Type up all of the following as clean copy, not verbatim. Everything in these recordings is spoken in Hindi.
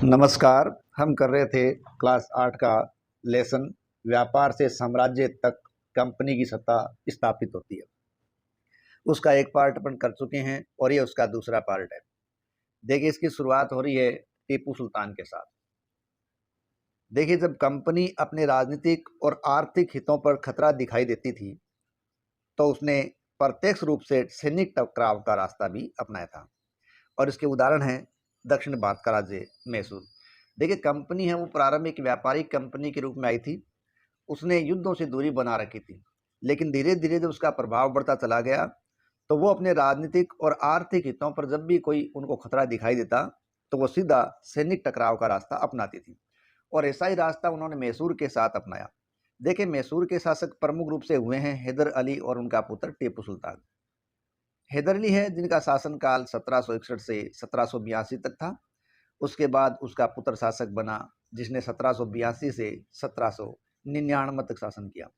नमस्कार। हम कर रहे थे क्लास 8 का लेसन व्यापार से साम्राज्य तक कंपनी की सत्ता स्थापित होती है। उसका एक पार्ट अपन कर चुके हैं और ये उसका दूसरा पार्ट है। देखिए, इसकी शुरुआत हो रही है टीपू सुल्तान के साथ। देखिए, जब कंपनी अपने राजनीतिक और आर्थिक हितों पर खतरा दिखाई देती थी तो उसने प्रत्यक्ष रूप से सैनिक टकराव का रास्ता भी अपनाया था और इसके उदाहरण हैं दक्षिण भारत का राज्य मैसूर। देखिए, कंपनी है वो प्रारंभिक व्यापारिक कंपनी के रूप में आई थी। उसने युद्धों से दूरी बना रखी थी, लेकिन धीरे धीरे जब उसका प्रभाव बढ़ता चला गया तो वो अपने राजनीतिक और आर्थिक हितों पर जब भी कोई उनको खतरा दिखाई देता तो वो सीधा सैनिक टकराव का रास्ता अपनाती थी और ऐसा ही रास्ता उन्होंने मैसूर के साथ अपनाया। देखिए, मैसूर के शासक प्रमुख रूप से हुए हैं हैदर अली और उनका पुत्र टीपू सुल्तान। हैदर अली है जिनका शासनकाल 1761 से 1782 तक था। उसके बाद उसका पुत्र शासक बना जिसने 1782 से 1799 तक शासन किया।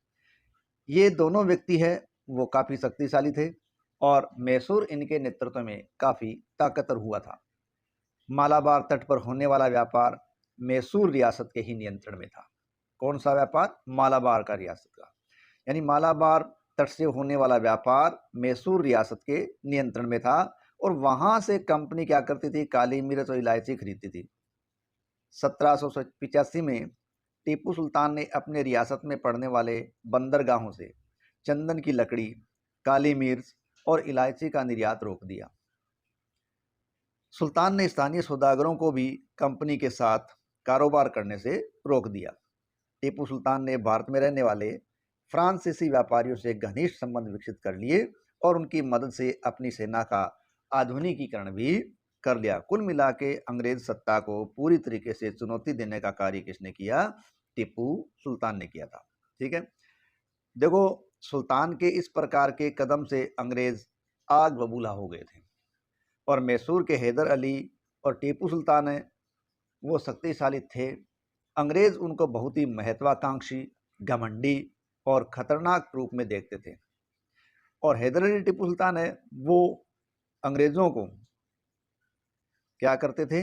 ये दोनों व्यक्ति है वो काफ़ी शक्तिशाली थे और मैसूर इनके नेतृत्व में काफ़ी ताकतवर हुआ था। मालाबार तट पर होने वाला व्यापार मैसूर रियासत के ही नियंत्रण में था। कौन सा व्यापार? मालाबार का रियासत का, यानी मालाबार तट से होने वाला व्यापार मैसूर रियासत के नियंत्रण में था और वहां से कंपनी क्या करती थी? काली मिर्च और इलायची खरीदती थी। 1785 में टीपू सुल्तान ने अपने रियासत में पड़ने वाले बंदरगाहों से चंदन की लकड़ी, काली मिर्च और इलायची का निर्यात रोक दिया। सुल्तान ने स्थानीय सौदागरों को भी कंपनी के साथ कारोबार करने से रोक दिया। टीपू सुल्तान ने भारत में रहने वाले फ्रांसीसी व्यापारियों से घनिष्ठ संबंध विकसित कर लिए और उनकी मदद से अपनी सेना का आधुनिकीकरण भी कर लिया। कुल मिला के अंग्रेज सत्ता को पूरी तरीके से चुनौती देने का कार्य किसने किया? टीपू सुल्तान ने किया था। ठीक है, देखो, सुल्तान के इस प्रकार के कदम से अंग्रेज आग बबूला हो गए थे और मैसूर के हैदर अली और टीपू सुल्तान है वो शक्तिशाली थे। अंग्रेज उनको बहुत ही महत्वाकांक्षी, घमंडी और खतरनाक रूप में देखते थे और हैदर अली टीपू सुल्तान है वो अंग्रेजों को क्या करते थे?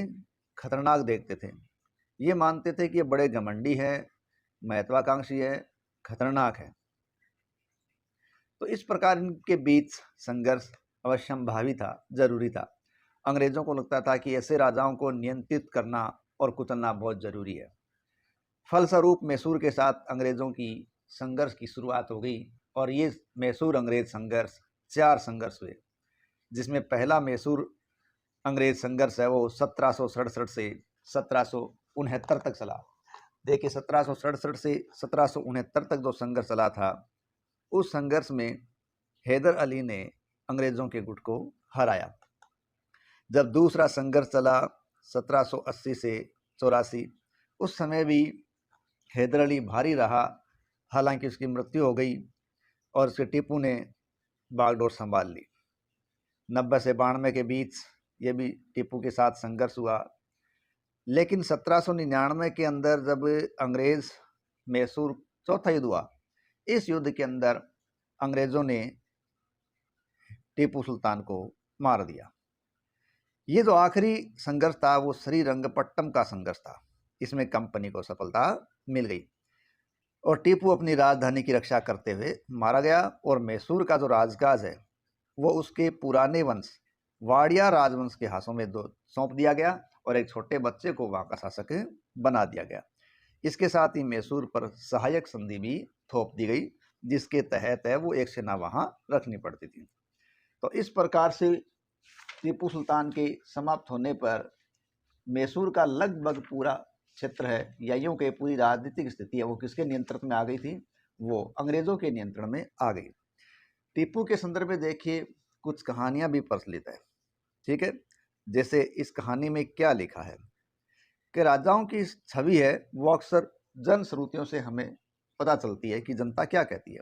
खतरनाक देखते थे। ये मानते थे कि ये बड़े घमंडी हैं, महत्वाकांक्षी है, खतरनाक है। तो इस प्रकार इनके बीच संघर्ष अवश्यंभावी था, जरूरी था। अंग्रेजों को लगता था कि ऐसे राजाओं को नियंत्रित करना और कुचलना बहुत जरूरी है। फलस्वरूप मैसूर के साथ अंग्रेजों की संघर्ष की शुरुआत हो गई और ये मैसूर अंग्रेज संघर्ष 4 संघर्ष हुए, जिसमें पहला मैसूर अंग्रेज संघर्ष है वो 1767 से 1769 तक चला। देखिए, 1767 से 1769 तक जो संघर्ष चला था, उस संघर्ष में हैदर अली ने अंग्रेजों के गुट को हराया। जब दूसरा संघर्ष चला 1780 से 84, उस समय भी हैदर अली भारी रहा, हालांकि उसकी मृत्यु हो गई और उसके टीपू ने बागडोर संभाल ली। 90 से 92 के बीच ये भी टीपू के साथ संघर्ष हुआ, लेकिन 1799 के अंदर जब अंग्रेज मैसूर चौथा युद्ध हुआ, इस युद्ध के अंदर अंग्रेजों ने टीपू सुल्तान को मार दिया। ये जो आखिरी संघर्ष था वो श्रीरंगपट्टम का संघर्ष था। इसमें कंपनी को सफलता मिल गई और टीपू अपनी राजधानी की रक्षा करते हुए मारा गया और मैसूर का जो राजकाज है वो उसके पुराने वंश वाड़िया राजवंश के हाथों में सौंप दिया गया और एक छोटे बच्चे को वहां का शासक बना दिया गया। इसके साथ ही मैसूर पर सहायक संधि भी थोप दी गई, जिसके तहत है वो एक सेना वहां रखनी पड़ती थी। तो इस प्रकार से टीपू सुल्तान के समाप्त होने पर मैसूर का लगभग पूरा क्षेत्र है या यूं के पूरी राजनीतिक स्थिति है वो किसके नियंत्रण में आ गई थी? वो अंग्रेजों के नियंत्रण में आ गई। टीपू के संदर्भ में देखिए कुछ कहानियां भी प्रचलित है। ठीक है, जैसे इस कहानी में क्या लिखा है कि राजाओं की छवि है वो अक्सर जन श्रुतियों से हमें पता चलती है कि जनता क्या कहती है।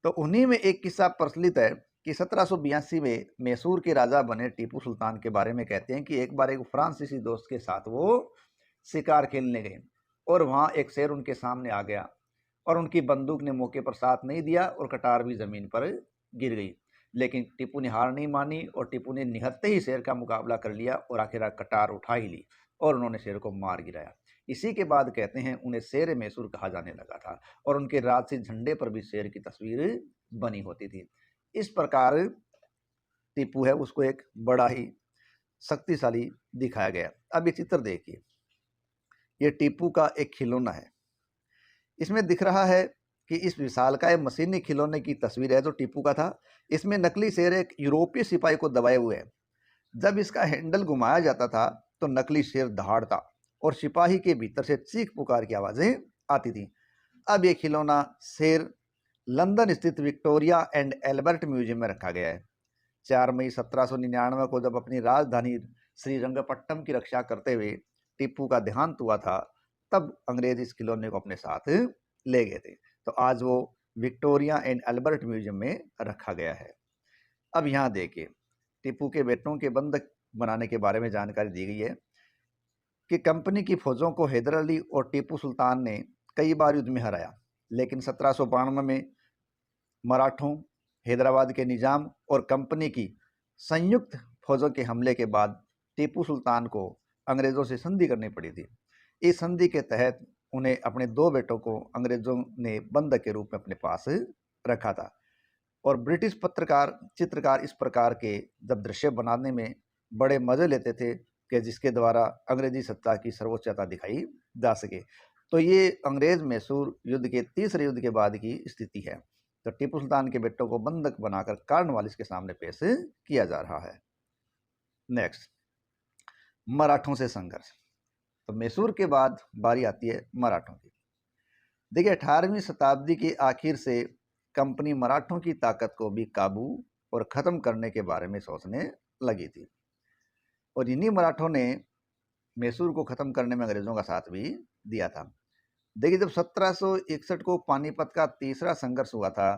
तो उन्हीं में एक किस्सा प्रचलित है कि 1782 में मैसूर के राजा बने टीपू सुल्तान के बारे में कहते हैं कि एक बार एक फ्रांसीसी दोस्त के साथ वो शिकार खेलने गए और वहां एक शेर उनके सामने आ गया और उनकी बंदूक ने मौके पर साथ नहीं दिया और कटार भी जमीन पर गिर गई। लेकिन टीपू ने हार नहीं मानी और टीपू ने निहत्ते ही शेर का मुकाबला कर लिया और आखिर कटार उठा ही ली और उन्होंने शेर को मार गिराया। इसी के बाद कहते हैं उन्हें शेर मैसूर कहा जाने लगा था और उनके राजसी झंडे पर भी शेर की तस्वीर बनी होती थी। इस प्रकार टीपू है उसको एक बड़ा ही शक्तिशाली दिखाया गया। अब ये चित्र देखिए, ये टीपू का एक खिलौना है। इसमें दिख रहा है कि इस विशालकाय मशीनी खिलौने की तस्वीर है जो टीपू का था। इसमें नकली शेर एक यूरोपीय सिपाही को दबाए हुए है। जब इसका हैंडल घुमाया जाता था तो नकली शेर दहाड़ता और सिपाही के भीतर से चीख पुकार की आवाजें आती थी। अब ये खिलौना शेर लंदन स्थित विक्टोरिया एंड एल्बर्ट म्यूजियम में रखा गया है। 4 मई 1799 को जब अपनी राजधानी श्रीरंगपट्टनम की रक्षा करते हुए टीपू का देहांत हुआ था, तब अंग्रेज इस खिलौने को अपने साथ ले गए थे। तो आज वो विक्टोरिया एंड एल्बर्ट म्यूजियम में रखा गया है। अब यहाँ देखिए, टीपू के बेटों के बंधक बनाने के बारे में जानकारी दी गई है कि कंपनी की फौजों को हैदर अली और टीपू सुल्तान ने कई बार युद्ध में हराया, लेकिन 1792 में मराठों, हैदराबाद के निजाम और कंपनी की संयुक्त फौजों के हमले के बाद टीपू सुल्तान को अंग्रेज़ों से संधि करनी पड़ी थी। इस संधि के तहत उन्हें अपने 2 बेटों को अंग्रेज़ों ने बंधक के रूप में अपने पास रखा था और ब्रिटिश चित्रकार इस प्रकार के जब दृश्य बनाने में बड़े मज़े लेते थे कि जिसके द्वारा अंग्रेजी सत्ता की सर्वोच्चता दिखाई जा सके। तो ये अंग्रेज मैसूर युद्ध के तीसरे युद्ध के बाद की स्थिति है। तो टीपू सुल्तान के बेटों को बंधक बनाकर कार्नवालिस के सामने पेश किया जा रहा है। नेक्स्ट, मराठों से संघर्ष। तो मैसूर के बाद बारी आती है मराठों की। देखिए, 18वीं शताब्दी के आखिर से कंपनी मराठों की ताकत को भी काबू और ख़त्म करने के बारे में सोचने लगी थी और इन्हीं मराठों ने मैसूर को ख़त्म करने में अंग्रेज़ों का साथ भी दिया था। देखिए, जब 1761 को पानीपत का तीसरा संघर्ष हुआ था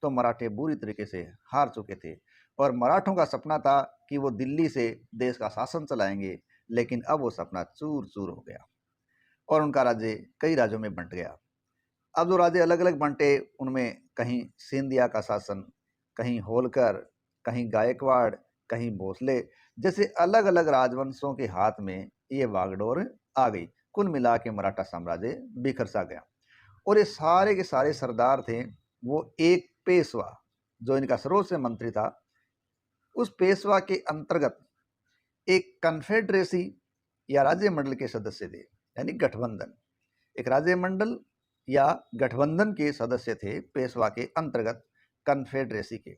तो मराठे बुरी तरीके से हार चुके थे और मराठों का सपना था कि वो दिल्ली से देश का शासन चलाएंगे, लेकिन अब वो सपना चूर चूर हो गया और उनका राज्य कई राज्यों में बंट गया। अब जो राज्य अलग अलग बंटे उनमें कहीं सिंधिया का शासन, कहीं होलकर, कहीं गायकवाड़, कहीं भोसले जैसे अलग अलग राजवंशों के हाथ में ये वागडोर आ गई। कुल मिला के मराठा साम्राज्य बिखर सा गया और ये सारे के सारे सरदार थे वो एक पेशवा जो इनका सर्वोच्च मंत्री था, उस पेशवा के अंतर्गत एक कन्फेडरेसी या राज्य मंडल के सदस्य थे, यानी गठबंधन। एक राज्य मंडल या गठबंधन के सदस्य थे पेशवा के अंतर्गत कन्फेडरेसी के।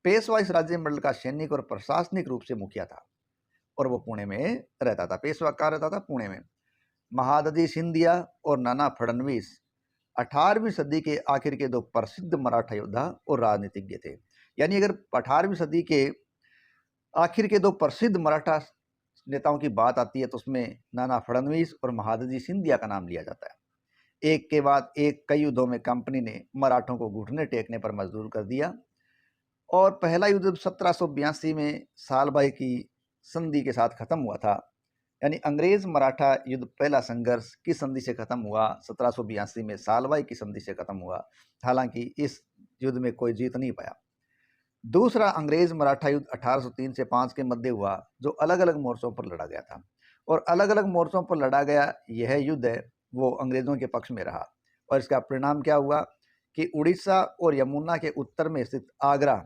पेशवा इस राज्य मंडल का सैनिक और प्रशासनिक रूप से मुखिया था और वो पुणे में रहता था। पेशवा कहाँ रहता था? पुणे में। महादजी सिंधिया और नाना फडणवीस 18वीं सदी के आखिर के 2 प्रसिद्ध मराठा योद्धा और राजनीतिज्ञ थे। यानी अगर 18वीं सदी के आखिर के 2 प्रसिद्ध मराठा नेताओं की बात आती है तो उसमें नाना फडणवीस और महादजी सिंधिया का नाम लिया जाता है। एक के बाद एक कई युद्धों में कंपनी ने मराठों को घुटने टेकने पर मजबूर कर दिया और पहला युद्ध 1782 में सालबाई की संधि के साथ खत्म हुआ था। यानी अंग्रेज मराठा युद्ध पहला संघर्ष किस संधि से खत्म हुआ? 1782 में सालबाई की संधि से खत्म हुआ। हालांकि इस युद्ध में कोई जीत नहीं पाया। दूसरा अंग्रेज मराठा युद्ध 1803 से 5 के मध्य हुआ, जो अलग अलग मोर्चों पर लड़ा गया था और अलग अलग मोर्चों पर लड़ा गया यह युद्ध है वो अंग्रेजों के पक्ष में रहा और इसका परिणाम क्या हुआ कि उड़ीसा और यमुना के उत्तर में स्थित आगरा,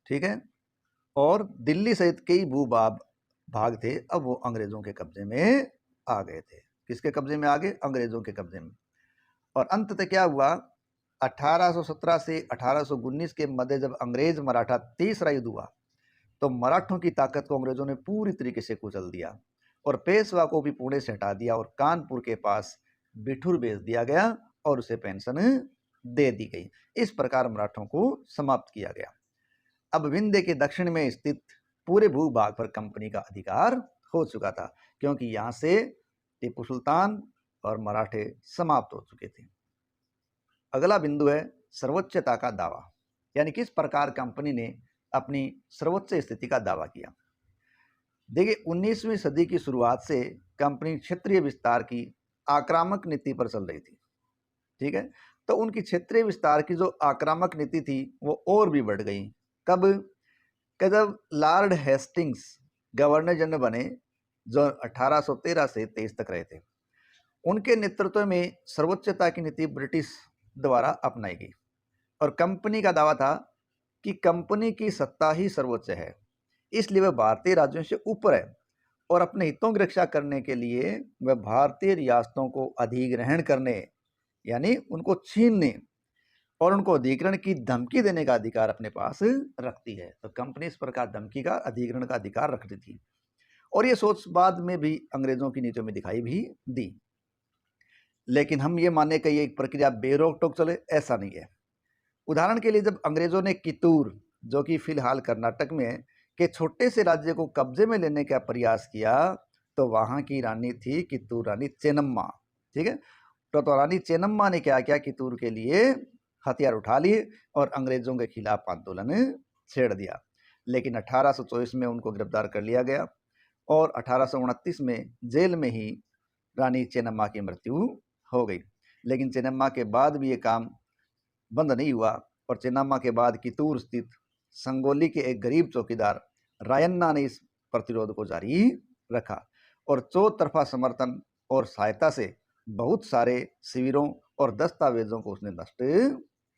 ठीक है, और दिल्ली सहित कई भाग थे, अब वो अंग्रेजों के कब्जे में आ गए थे। किसके कब्जे में आ गए? अंग्रेजों के कब्जे में। और अंततः क्या हुआ? 1817 से 1819 के मध्य जब अंग्रेज मराठा तीसरा युद्ध हुआ तो मराठों की ताकत को अंग्रेजों ने पूरी तरीके से कुचल दिया और पेशवा को भी पुणे से हटा दिया और कानपुर के पास बिठूर भेज दिया गया और उसे पेंशन दे दी गई। इस प्रकार मराठों को समाप्त किया गया। अब विंध्य के दक्षिण में स्थित पूरे भूभाग पर कंपनी का अधिकार हो चुका था क्योंकि यहाँ से टीपू सुल्तान और मराठे समाप्त हो चुके थे। अगला बिंदु है सर्वोच्चता का दावा, यानी किस प्रकार कंपनी ने अपनी सर्वोच्च स्थिति का दावा किया। देखिए, 19वीं सदी की शुरुआत से कंपनी क्षेत्रीय विस्तार की आक्रामक नीति पर चल रही थी, ठीक है। तो उनकी क्षेत्रीय विस्तार की जो आक्रामक नीति थी वो और भी बढ़ गई। कब? कि जब लॉर्ड हेस्टिंग्स गवर्नर जनरल बने, जो 1813 से 23 तक रहे थे। उनके नेतृत्व में सर्वोच्चता की नीति ब्रिटिश द्वारा अपनाई गई और कंपनी का दावा था कि कंपनी की सत्ता ही सर्वोच्च है, इसलिए वह भारतीय राज्यों से ऊपर है और अपने हितों की रक्षा करने के लिए वह भारतीय रियासतों को अधिग्रहण करने, यानी उनको छीनने और उनको अधिग्रहण की धमकी देने का अधिकार अपने पास रखती है। तो कंपनी इस प्रकार धमकी का, अधिग्रहण का अधिकार रखती थी और ये सोच बाद में भी अंग्रेजों की नीतियों में दिखाई भी दी। लेकिन हम ये माने कि ये प्रक्रिया बेरोक टोक चले, ऐसा नहीं है। उदाहरण के लिए जब अंग्रेजों ने कितूर, जो कि फिलहाल कर्नाटक में है, के छोटे से राज्य को कब्जे में लेने का प्रयास किया, तो वहां की रानी थी कितूर रानी चेन्नम्मा। ठीक है, तो रानी चेन्नम्मा ने क्या किया, कितूर के लिए हथियार उठा लिए और अंग्रेजों के खिलाफ आंदोलन छेड़ दिया। लेकिन 1824 में उनको गिरफ्तार कर लिया गया और 1829 में जेल में ही रानी चेन्नम्मा की मृत्यु हो गई। लेकिन चेन्नम्मा के बाद भी ये काम बंद नहीं हुआ और चेन्नम्मा के बाद कितूर स्थित संगोली के एक गरीब चौकीदार रायन्ना ने इस प्रतिरोध को जारी रखा और चौतरफा समर्थन और सहायता से बहुत सारे शिविरों और दस्तावेजों को उसने नष्ट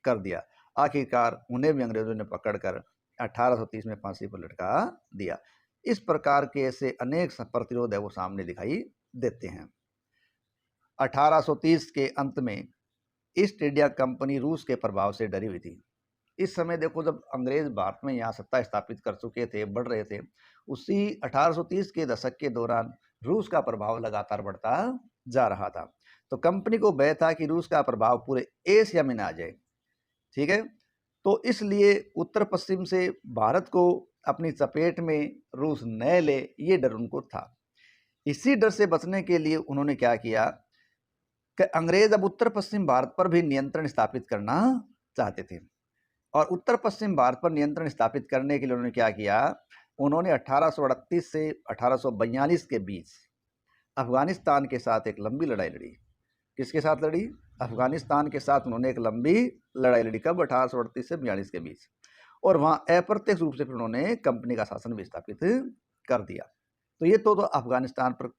कर दिया। आखिरकार उन्हें भी अंग्रेजों ने पकड़कर 1830 में फांसी पर लटका दिया। इस प्रकार के ऐसे अनेक प्रतिरोध है वो सामने दिखाई देते हैं। 1830 के अंत में ईस्ट इंडिया कंपनी रूस के प्रभाव से डरी हुई थी। इस समय देखो, जब अंग्रेज भारत में यहाँ सत्ता स्थापित कर चुके थे, बढ़ रहे थे, उसी 1830 के दशक के दौरान रूस का प्रभाव लगातार बढ़ता जा रहा था। तो कंपनी को भय था कि रूस का प्रभाव पूरे एशिया में ना आ जाए। ठीक है, तो इसलिए उत्तर पश्चिम से भारत को अपनी चपेट में रूस न ले, ये डर उनको था। इसी डर से बचने के लिए उन्होंने क्या किया कि अंग्रेज अब उत्तर पश्चिम भारत पर भी नियंत्रण स्थापित करना चाहते थे और उत्तर पश्चिम भारत पर नियंत्रण स्थापित करने के लिए उन्होंने क्या किया, उन्होंने 1838 से 1842 के बीच अफगानिस्तान के साथ एक लंबी लड़ाई लड़ी। किसके साथ लड़ी? अफगानिस्तान के साथ उन्होंने एक लंबी लड़ाई लड़ी। कब? 1838 से 42 के बीच। और वहां अप्रत्यक्ष रूप से फिर उन्होंने कंपनी का शासन भी स्थापित कर दिया। तो ये तो अफगानिस्तान पर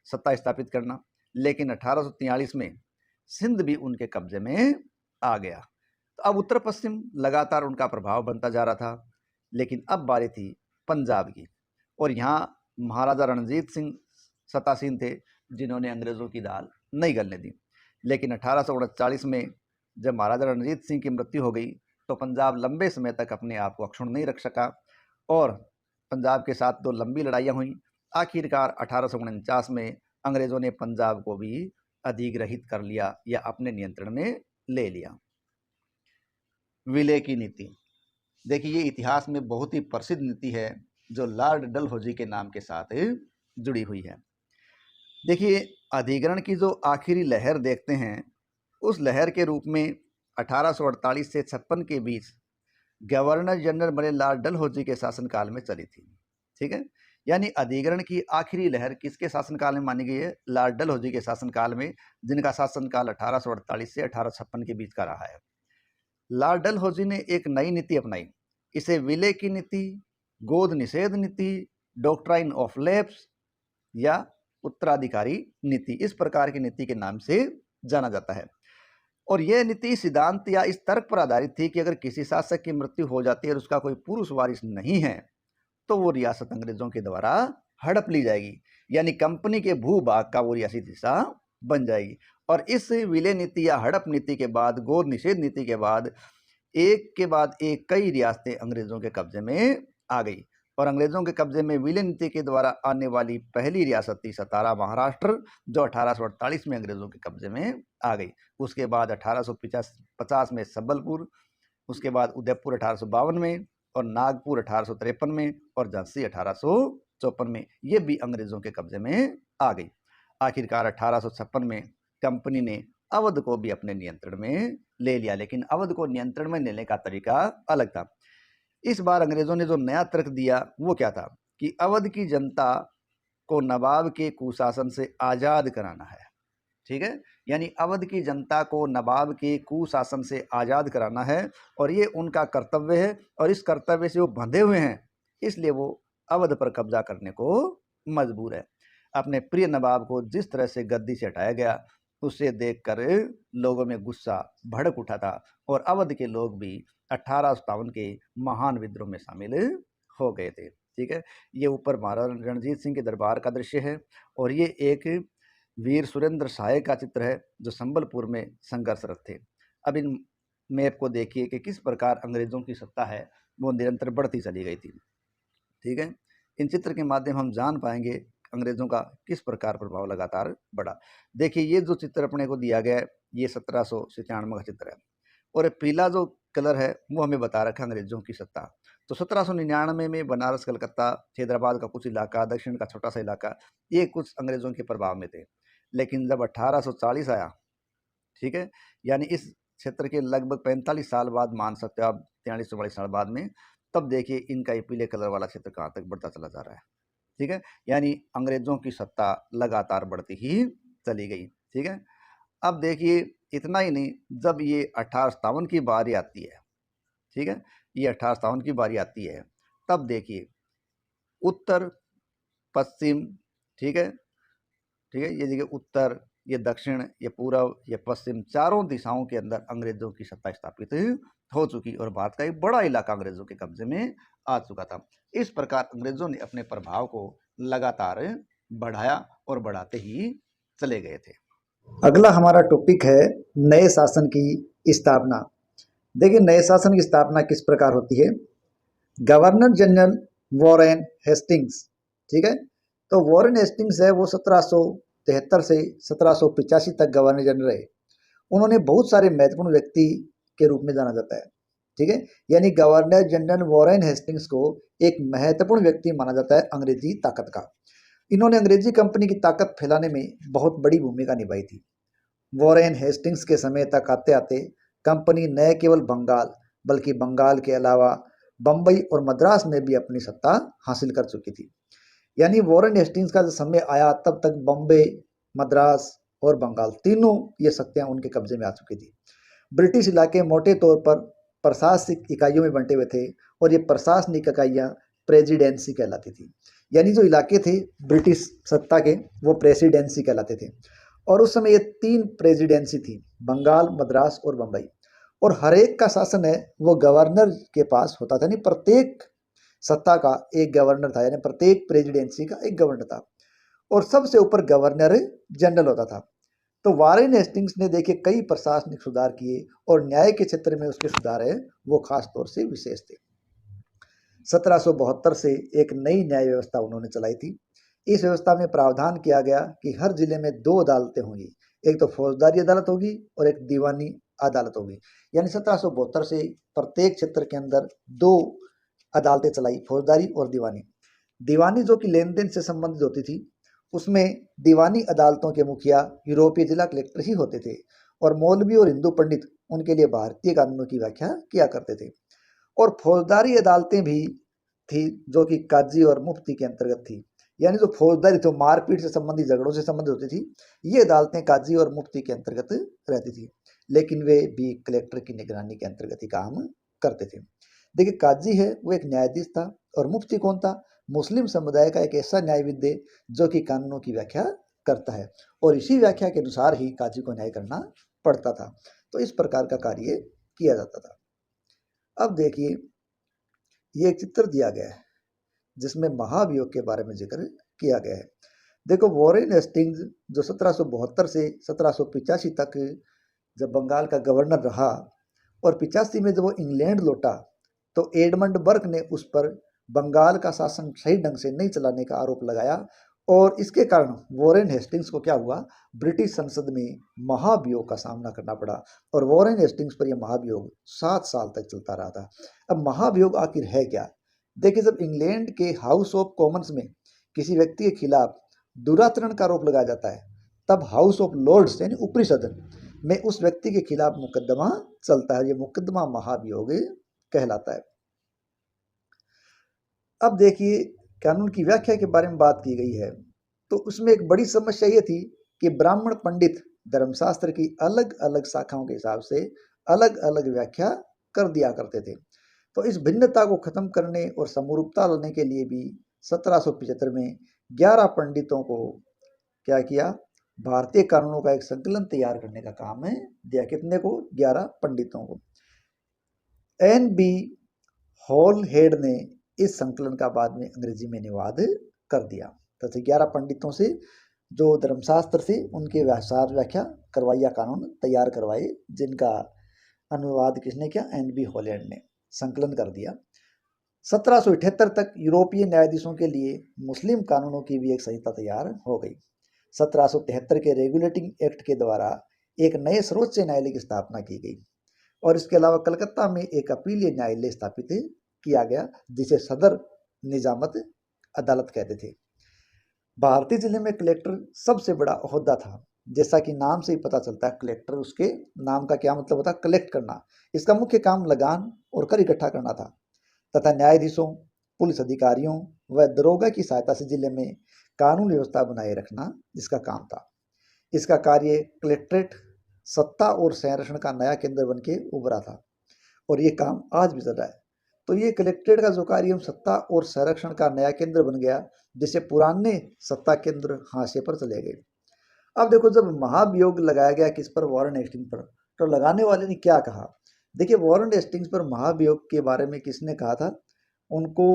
सत्ता स्थापित करना। लेकिन 1843 में सिंध भी उनके कब्जे में आ गया। तो अब उत्तर पश्चिम लगातार उनका प्रभाव बनता जा रहा था। लेकिन अब बारी थी पंजाब की और यहाँ महाराजा रणजीत सिंह सत्तासीन थे, जिन्होंने अंग्रेजों की दाल नहीं गलने दी। लेकिन 1839 में जब महाराजा रणजीत सिंह की मृत्यु हो गई तो पंजाब लंबे समय तक अपने आप को अक्षुण्ण नहीं रख सका और पंजाब के साथ दो लंबी लड़ाइयाँ हुई। आखिरकार 1849 में अंग्रेजों ने पंजाब को भी अधिग्रहित कर लिया या अपने नियंत्रण में ले लिया। विलय की नीति, देखिए ये इतिहास में बहुत ही प्रसिद्ध नीति है जो लॉर्ड डलहौजी के नाम के साथ जुड़ी हुई है। देखिए अधिग्रहण की जो आखिरी लहर देखते हैं, उस लहर के रूप में 1848 से 56 के बीच गवर्नर जनरल बने लॉर्ड डलहौजी के शासनकाल में चली थी। ठीक है, यानी अधिग्रहण की आखिरी लहर किसके शासनकाल में मानी गई है? लॉर्ड डलहौजी के शासनकाल में, जिनका शासनकाल 1848 से 1856 के बीच का रहा है। लॉर्ड डलहौजी ने एक नई नीति अपनाई, इसे विलय की नीति, गोद निषेध नीति, डॉक्ट्राइन ऑफ लैप्स या उत्तराधिकारी नीति, इस प्रकार की नीति के नाम से जाना जाता है। और यह नीति सिद्धांत या इस तर्क पर आधारित थी कि अगर किसी शासक की मृत्यु हो जाती है और उसका कोई पुरुष वारिस नहीं है तो वो रियासत अंग्रेजों के द्वारा हड़प ली जाएगी, यानी कंपनी के भूभाग का वो रियासती हिस्सा बन जाएगी। और इस विलय नीति या हड़प नीति के बाद, गोद निषेध नीति के बाद, एक के बाद एक कई रियासतें अंग्रेजों के कब्जे में आ गई और अंग्रेजों के कब्जे में विलय नीति के द्वारा आने वाली पहली रियासत थी सतारा महाराष्ट्र, जो 1848 में अंग्रेजों के कब्जे में आ गई। उसके बाद 1850 में संबलपुर, उसके बाद उदयपुर 1852 में और नागपुर 1853 में और झांसी 1854 में, ये भी अंग्रेजों के कब्जे में आ गई। आखिरकार 1856 में कंपनी ने अवध को भी अपने नियंत्रण में ले लिया, लेकिन अवध को नियंत्रण में लेने का तरीका अलग था। इस बार अंग्रेजों ने जो नया तर्क दिया वो क्या था कि अवध की जनता को नवाब के कुशासन से आजाद कराना है। ठीक है। यानी अवध की जनता को नवाब के कुशासन से आज़ाद कराना है और ये उनका कर्तव्य है और इस कर्तव्य से वो बंधे हुए हैं, इसलिए वो अवध पर कब्जा करने को मजबूर है। अपने प्रिय नवाब को जिस तरह से गद्दी से हटाया गया, उसे देखकर लोगों में गुस्सा भड़क उठा था और अवध के लोग भी 1857 के महान विद्रोह में शामिल हो गए थे। ठीक है। ये ऊपर महाराजा रणजीत सिंह के दरबार का दृश्य है और ये एक वीर सुरेंद्र साय का चित्र है जो संबलपुर में संघर्षरत थे। अब इन मैप को देखिए कि किस प्रकार अंग्रेजों की सत्ता है वो निरंतर बढ़ती चली गई थी। ठीक है। इन चित्र के माध्यम हम जान पाएंगे अंग्रेजों का किस प्रकार प्रभाव लगातार बढ़ा। देखिए ये जो चित्र अपने को दिया गया है ये 1797 का चित्र है और ये पीला जो कलर है वो हमें बता रखा है अंग्रेजों की सत्ता। तो 1799 में बनारस, कलकत्ता, हैदराबाद का कुछ इलाका, दक्षिण का छोटा सा इलाका, ये कुछ अंग्रेजों के प्रभाव में थे। लेकिन जब 1840 आया, ठीक है, यानी इस क्षेत्र के लगभग 45 साल बाद मान सकते हो आप, 43-44 साल बाद में, तब देखिए इनका ये पीले कलर वाला क्षेत्र कहाँ तक बढ़ता चला जा रहा है। ठीक है। यानी अंग्रेजों की सत्ता लगातार बढ़ती ही चली गई। ठीक है। अब देखिए इतना ही नहीं, जब ये 1857 की बारी आती है, ठीक है, ये 1857 की बारी आती है, तब देखिए उत्तर, पश्चिम, ठीक है, ठीक है, ये देखिए उत्तर, ये दक्षिण, ये पूरब, ये पश्चिम, चारों दिशाओं के अंदर अंग्रेजों की सत्ता स्थापित हो चुकी और भारत का एक बड़ा इलाका अंग्रेजों के कब्जे में आ चुका था। इस प्रकार अंग्रेजों ने अपने प्रभाव को लगातार बढ़ाया और बढ़ाते ही चले गए थे। अगला हमारा टॉपिक है नए शासन की स्थापना। देखिए नए शासन की स्थापना किस प्रकार होती है। गवर्नर जनरल वॉरेन हेस्टिंग्स, ठीक है, तो वॉरेन हेस्टिंग्स है वो 1773 से 1785 तक गवर्नर जनरल रहे। उन्होंने बहुत सारे महत्वपूर्ण व्यक्ति के रूप में जाना जाता है। ठीक है, यानी गवर्नर जनरल वॉरेन हेस्टिंग्स को एक महत्वपूर्ण व्यक्ति माना जाता है अंग्रेजी ताकत का। इन्होंने अंग्रेजी कंपनी की ताकत फैलाने में बहुत बड़ी भूमिका निभाई थी। वॉरेन हेस्टिंग्स के समय तक आते आते कंपनी न केवल बंगाल बल्कि बंगाल के अलावा बम्बई और मद्रास में भी अपनी सत्ता हासिल कर चुकी थी। यानी वॉरेन हेस्टिंग्स का जो समय आया तब तक बम्बई, मद्रास और बंगाल तीनों ये शक्तियां उनके कब्जे में आ चुकी थी। ब्रिटिश इलाके मोटे तौर पर प्रशासनिक इकाइयों में बंटे हुए थे और ये प्रशासनिक इकाइयाँ प्रेसिडेंसी कहलाती थी। यानी जो इलाके थे ब्रिटिश सत्ता के वो प्रेसिडेंसी कहलाते थे और उस समय ये 3 प्रेसिडेंसी थी, बंगाल, मद्रास और बम्बई। और हर एक का शासन है वो गवर्नर के पास होता था, यानी प्रत्येक सत्ता का एक गवर्नर था, यानी प्रत्येक प्रेसिडेंसी का एक गवर्नर था और सबसे ऊपर गवर्नर जनरल होता था। तो वॉरेन हेस्टिंग्स ने देखिए कई प्रशासनिक सुधार किए और न्याय के क्षेत्र में उसके सुधार है वो खास तौर से विशेष थे। 1772 से एक नई न्याय व्यवस्था उन्होंने चलाई थी। इस व्यवस्था में प्रावधान किया गया कि हर जिले में 2 अदालतें होंगी, एक तो फौजदारी अदालत होगी और एक दीवानी अदालत होगी। यानी 1772 से प्रत्येक क्षेत्र के अंदर 2 अदालतें चलाई, फौजदारी और दीवानी। दीवानी जो कि लेन देन से संबंधित होती थी, उसमें दीवानी अदालतों के मुखिया यूरोपीय जिला कलेक्टर ही होते थे और मौलवी और हिंदू पंडित उनके लिए भारतीय कानूनों की व्याख्या किया करते थे। और फौजदारी अदालतें भी थी जो कि काजी और मुफ्ती के अंतर्गत थी। यानी जो फौजदारी तो मारपीट से संबंधित, झगड़ों से संबंधित होती थी, ये अदालतें काजी और मुफ्ती के अंतर्गत रहती थी, लेकिन वे भी कलेक्टर की निगरानी के अंतर्गत ही काम करते थे। देखिए काजी है वो एक न्यायाधीश था और मुफ्ती कौन था, मुस्लिम समुदाय का एक ऐसा न्यायविद्य जो कि कानूनों की व्याख्या करता है और इसी व्याख्या के अनुसार ही काजी को न्याय करना पड़ता था। तो इस प्रकार का कार्य किया जाता था। अब देखिए ये एक चित्र दिया गया है जिसमें महाभियोग के बारे में जिक्र किया गया है। देखो वॉरेन हेस्टिंग्स जो 1772 से 1785 तक जब बंगाल का गवर्नर रहा और 85 में जब वो इंग्लैंड लौटा तो एडमंड बर्क ने उस पर बंगाल का शासन सही ढंग से नहीं चलाने का आरोप लगाया और इसके कारण वॉरेन हेस्टिंग्स को क्या हुआ, ब्रिटिश संसद में महाभियोग का सामना करना पड़ा और वॉरेन हेस्टिंग्स पर यह महाभियोग 7 साल तक चलता रहा था। अब महाभियोग आखिर है क्या। देखिए जब इंग्लैंड के हाउस ऑफ कॉमन्स में किसी व्यक्ति के खिलाफ दुराचरण का आरोप लगाया जाता है तब हाउस ऑफ लॉर्ड्स यानी ऊपरी सदन में उस व्यक्ति के खिलाफ मुकदमा चलता है। ये मुकदमा महाभियोग कहलाता है। अब देखिए कानून की व्याख्या के बारे में बात की गई है तो उसमें एक बड़ी समस्या ये थी कि ब्राह्मण पंडित धर्मशास्त्र की अलग अलग शाखाओं के हिसाब से अलग अलग व्याख्या कर दिया करते थे। तो इस भिन्नता को खत्म करने और समरूपता लाने के लिए भी 1775 में 11 पंडितों को क्या किया, भारतीय कानूनों का एक संकलन तैयार करने का काम है दिया। कितने को? 11 पंडितों को। एन बी हॉल हेड ने इस संकलन का बाद में अंग्रेजी में अनुवाद कर दिया। तो 11 पंडितों से जो धर्मशास्त्र से उनके व्याख्या करवाई या कानून तैयार करवाए, जिनका अनुवाद किसने किया? एन बी हॉलैंड ने संकलन कर दिया। 1778 तक यूरोपीय न्यायाधीशों के लिए मुस्लिम कानूनों की भी एक संहिता तैयार हो गई। 1773 के रेगुलेटिंग एक्ट के द्वारा एक नए सर्वोच्च न्यायालय की स्थापना की गई और इसके अलावा कलकत्ता में एक अपीलीय न्यायालय स्थापित किया गया, जिसे सदर निजामत अदालत कहते थे। भारतीय जिले में कलेक्टर सबसे बड़ा ओहदा था। जैसा कि नाम से ही पता चलता है, कलेक्टर, उसके नाम का क्या मतलब होता है? कलेक्ट करना। इसका मुख्य काम लगान और कर इकट्ठा करना था तथा न्यायाधीशों, पुलिस अधिकारियों व दरोगा की सहायता से जिले में कानून व्यवस्था बनाए रखना इसका काम था। इसका कार्य कलेक्ट्रेट सत्ता और संरक्षण का नया केंद्र बन के उभरा था और ये काम आज भी चल रहा है। तो ये कलेक्ट्रेट का जो कार्य सत्ता और संरक्षण का नया केंद्र बन गया, जिससे पुराने सत्ता केंद्र हाशिए पर चले गए। अब देखो, जब महाभियोग लगाया गया किस पर? वारेन हेस्टिंग्स पर। तो लगाने वाले ने क्या कहा? देखिए, वारेन हेस्टिंग्स पर महाभियोग के बारे में किसने कहा था? उनको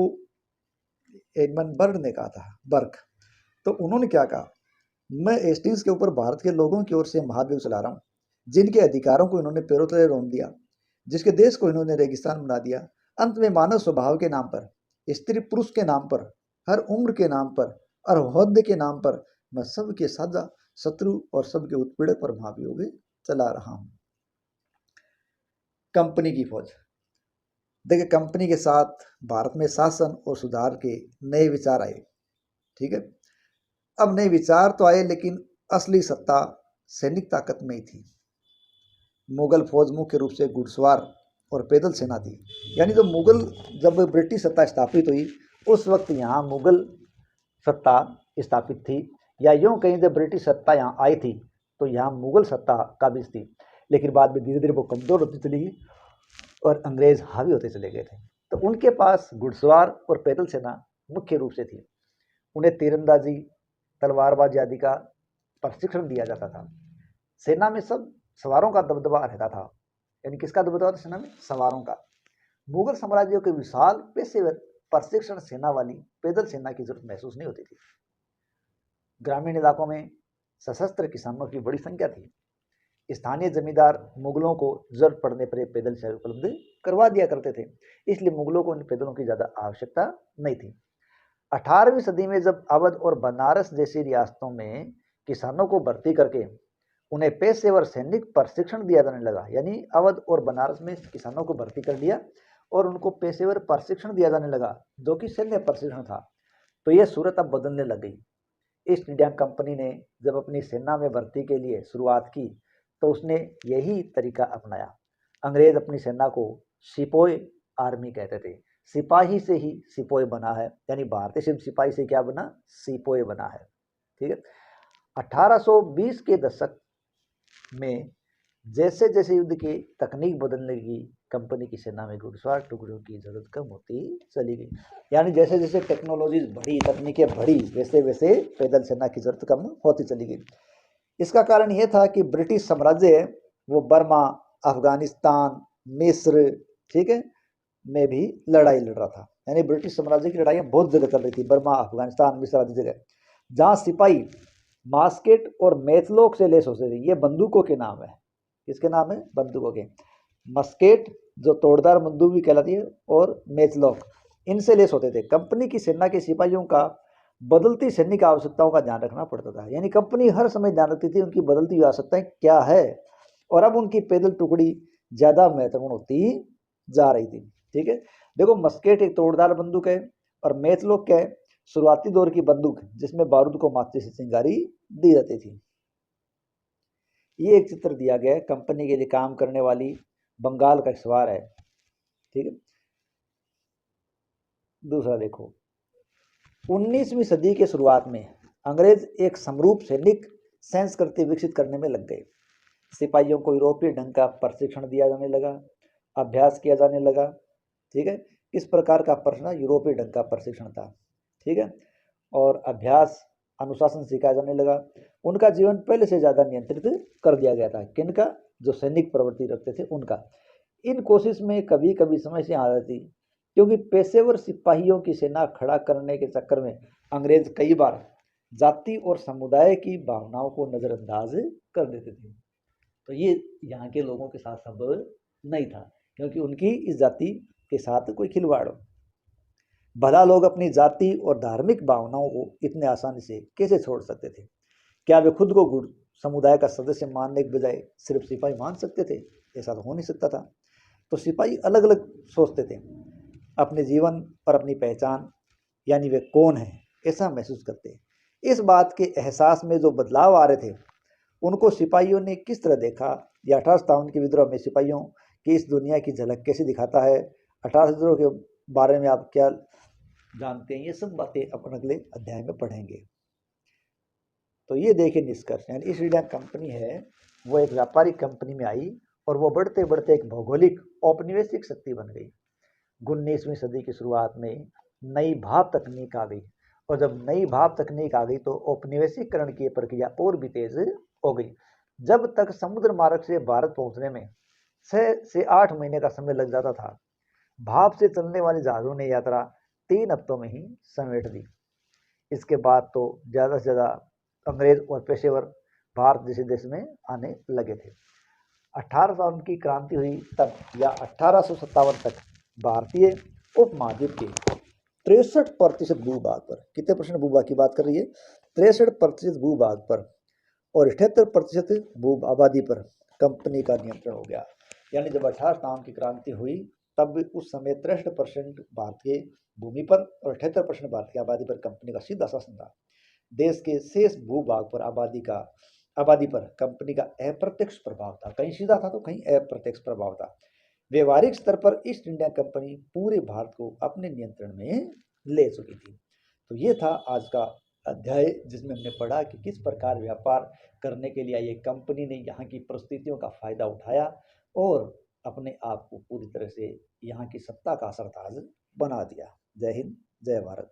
एडमंड बर्ग ने कहा था, बर्ग। तो उन्होंने क्या कहा? मैं हेस्टिंग्स के ऊपर भारत के लोगों की ओर से महाभियोग चला रहा हूँ, जिनके अधिकारों को इन्होंने पैरों तले रोन दिया, जिसके देश को इन्होंने रेगिस्तान बना दिया। अंत में मानव स्वभाव के नाम पर, स्त्री पुरुष के नाम पर, हर उम्र के नाम पर और ओहदे के नाम पर मैं सबके साझा शत्रु और सबके उत्पीड़क पर महाभियोग चला रहा हूं। कंपनी की फौज। देखिए, कंपनी के साथ भारत में शासन और सुधार के नए विचार आए। ठीक है, अब नए विचार तो आए, लेकिन असली सत्ता सैनिक ताकत में ही थी। मुगल फौज मुख्य रूप से घुड़सवार और पैदल सेना थी। यानी जब ब्रिटिश सत्ता स्थापित हुई, उस वक्त यहाँ मुगल सत्ता स्थापित थी, या यूं कहीं जब ब्रिटिश सत्ता यहाँ आई थी तो यहाँ मुगल सत्ता काबिज थी। लेकिन बाद में धीरे धीरे वो कमजोर होती चली गई और अंग्रेज हावी होते चले गए थे। तो उनके पास घुड़सवार और पैदल सेना मुख्य रूप से थी। उन्हें तीरंदाजी, तलवारबाजी आदि का प्रशिक्षण दिया जाता था। सेना में सब सवारों का दबदबा रहता था। यानी किसका दबदबा था सेना में? सवारों का। मुगल साम्राज्य के विशाल पेशेवर प्रशिक्षण सेना वाली पैदल सेना की जरूरत महसूस नहीं होती थी। ग्रामीण इलाकों में सशस्त्र किसानों की बड़ी संख्या थी। स्थानीय जमींदार मुगलों को जरूरत पड़ने पर पैदल सेना उपलब्ध करवा दिया करते थे, इसलिए मुगलों को इन पैदलों की ज्यादा आवश्यकता नहीं थी। 18वीं सदी में जब अवध और बनारस जैसी रियासतों में किसानों को भर्ती करके उन्हें पेशेवर सैनिक प्रशिक्षण दिया जाने लगा, यानी अवध और बनारस में किसानों को भर्ती कर लिया और उनको पेशेवर प्रशिक्षण दिया जाने लगा, जो कि सैन्य प्रशिक्षण था, तो यह सूरत अब बदलने लग गई। ईस्ट इंडिया कंपनी ने जब अपनी सेना में भर्ती के लिए शुरुआत की तो उसने यही तरीका अपनाया। अंग्रेज अपनी सेना को सिपोय आर्मी कहते थे। सिपाही से ही सिपोय बना है, यानी भारतीय सिर्फ सिपाही से क्या बना? सिपोय बना है। ठीक है, 1820 के दशक में जैसे जैसे युद्ध की तकनीक बदलने लगी, कंपनी की सेना में घुड़सवार टुकड़ों की जरूरत कम होती चली गई। यानी जैसे जैसे टेक्नोलॉजीज बढ़ी, तकनीकें बढ़ी, वैसे वैसे पैदल सेना की जरूरत कम होती चली गई। इसका कारण यह था कि ब्रिटिश साम्राज्य वो बर्मा, अफगानिस्तान, मिस्र, ठीक है, में भी लड़ाई लड़ रहा था। यानी ब्रिटिश साम्राज्य की लड़ाइयाँ बहुत जगह चल रही थी, बर्मा, अफगानिस्तान, मिस्र आदि जगह, जहाँ सिपाही मास्केट और मैचलॉक से लेस होते थे। ये बंदूकों के नाम है। किसके नाम है? बंदूकों के। मस्केट जो तोड़दार बंदूक भी कहलाती है, और मैचलॉक, इनसे लेस होते थे। कंपनी की सेना के सिपाहियों का बदलती सैनिक आवश्यकताओं का ध्यान रखना पड़ता था। यानी कंपनी हर समय ध्यान रखती थी उनकी बदलती आवश्यकताएं क्या है, और अब उनकी पैदल टुकड़ी ज्यादा महत्वपूर्ण होती जा रही थी। ठीक है, देखो, मस्केट एक तोड़दार बंदूक है और मैचलॉक क्या है? शुरुआती दौर की बंदूक जिसमें बारूद को माचिस से चिंगारी दी जाती थी। ये एक चित्र दिया गया है, कंपनी के लिए काम करने वाली बंगाल का सवार है। ठीक है, दूसरा देखो, 19वीं सदी के शुरुआत में अंग्रेज एक समरूप सैनिक संस्कृति विकसित करने में लग गए। सिपाहियों को यूरोपीय ढंग का प्रशिक्षण दिया जाने लगा, अभ्यास किया जाने लगा। ठीक है, इस प्रकार का प्रश्न यूरोपीय ढंग का प्रशिक्षण था। ठीक है, और अभ्यास अनुशासन सिखाया जाने लगा। उनका जीवन पहले से ज़्यादा नियंत्रित कर दिया गया था। किनका? जो सैनिक प्रवृत्ति रखते थे उनका। इन कोशिश में कभी कभी समस्या आ जाती, क्योंकि पेशेवर सिपाहियों की सेना खड़ा करने के चक्कर में अंग्रेज कई बार जाति और समुदाय की भावनाओं को नज़रअंदाज कर देते थे। तो ये यहाँ के लोगों के साथ संभव नहीं था, क्योंकि उनकी इस जाति के साथ कोई खिलवाड़ हो। भला लोग अपनी जाति और धार्मिक भावनाओं को इतने आसानी से कैसे छोड़ सकते थे? क्या वे खुद को गुड़ समुदाय का सदस्य मानने के बजाय सिर्फ सिपाही मान सकते थे? ऐसा तो हो नहीं सकता था। तो सिपाही अलग अलग सोचते थे, अपने जीवन और अपनी पहचान, यानी वे कौन है, ऐसा महसूस करते। इस बात के एहसास में जो बदलाव आ रहे थे, उनको सिपाहियों ने किस तरह देखा? या 1857 के विद्रोह में सिपाहियों की इस दुनिया की झलक कैसे दिखाता है? 18 विद्रोह के बारे में आप क्या जानते हैं? ये सब बातें अपन अगले अध्याय में पढ़ेंगे। तो ये देखिए निष्कर्ष, यानी ईस्ट इंडिया कंपनी है वो एक व्यापारिक कंपनी में आई और वो बढ़ते बढ़ते एक भौगोलिक औपनिवेशिक शक्ति बन गई। 19वीं सदी की शुरुआत में नई भाप तकनीक आ गई, और जब नई भाप तकनीक आ गई तो औपनिवेशिकरण की प्रक्रिया और भी तेज हो गई। जब तक समुद्र मार्ग से भारत पहुंचने में 6 से 8 महीने का समय लग जाता था, भाप से चलने वाले जहाजों ने यात्रा 3 हफ्तों में ही समेट दी। इसके बाद तो ज़्यादा से ज़्यादा अंग्रेज और पेशेवर भारत जैसे देश में आने लगे थे। 1857 की क्रांति हुई तब, या 1857 तक भारतीय उपमहाद्वीप के 63% भूभाग पर, कितने परसेंट भूभाग की बात कर रही है? 63% भूभाग पर और 78% भू आबादी पर कंपनी का नियंत्रण हो गया। यानी जब 1857 की क्रांति हुई तब उस समय 63% भारत के भूमि पर और 78% भारत की आबादी पर कंपनी का सीधा शासन था। देश के शेष भूभाग पर आबादी पर कंपनी का अप्रत्यक्ष प्रभाव था, कहीं सीधा था तो कहीं अप्रत्यक्ष प्रभाव था। व्यवहारिक स्तर पर ईस्ट इंडिया कंपनी पूरे भारत को अपने नियंत्रण में ले चुकी थी। तो ये था आज का अध्याय, जिसमें हमने पढ़ा कि किस प्रकार व्यापार करने के लिए ये कंपनी ने यहाँ की परिस्थितियों का फायदा उठाया और अपने आप को पूरी तरह से यहाँ की सत्ता का असरताज बना दिया। जय हिंद, जय भारत।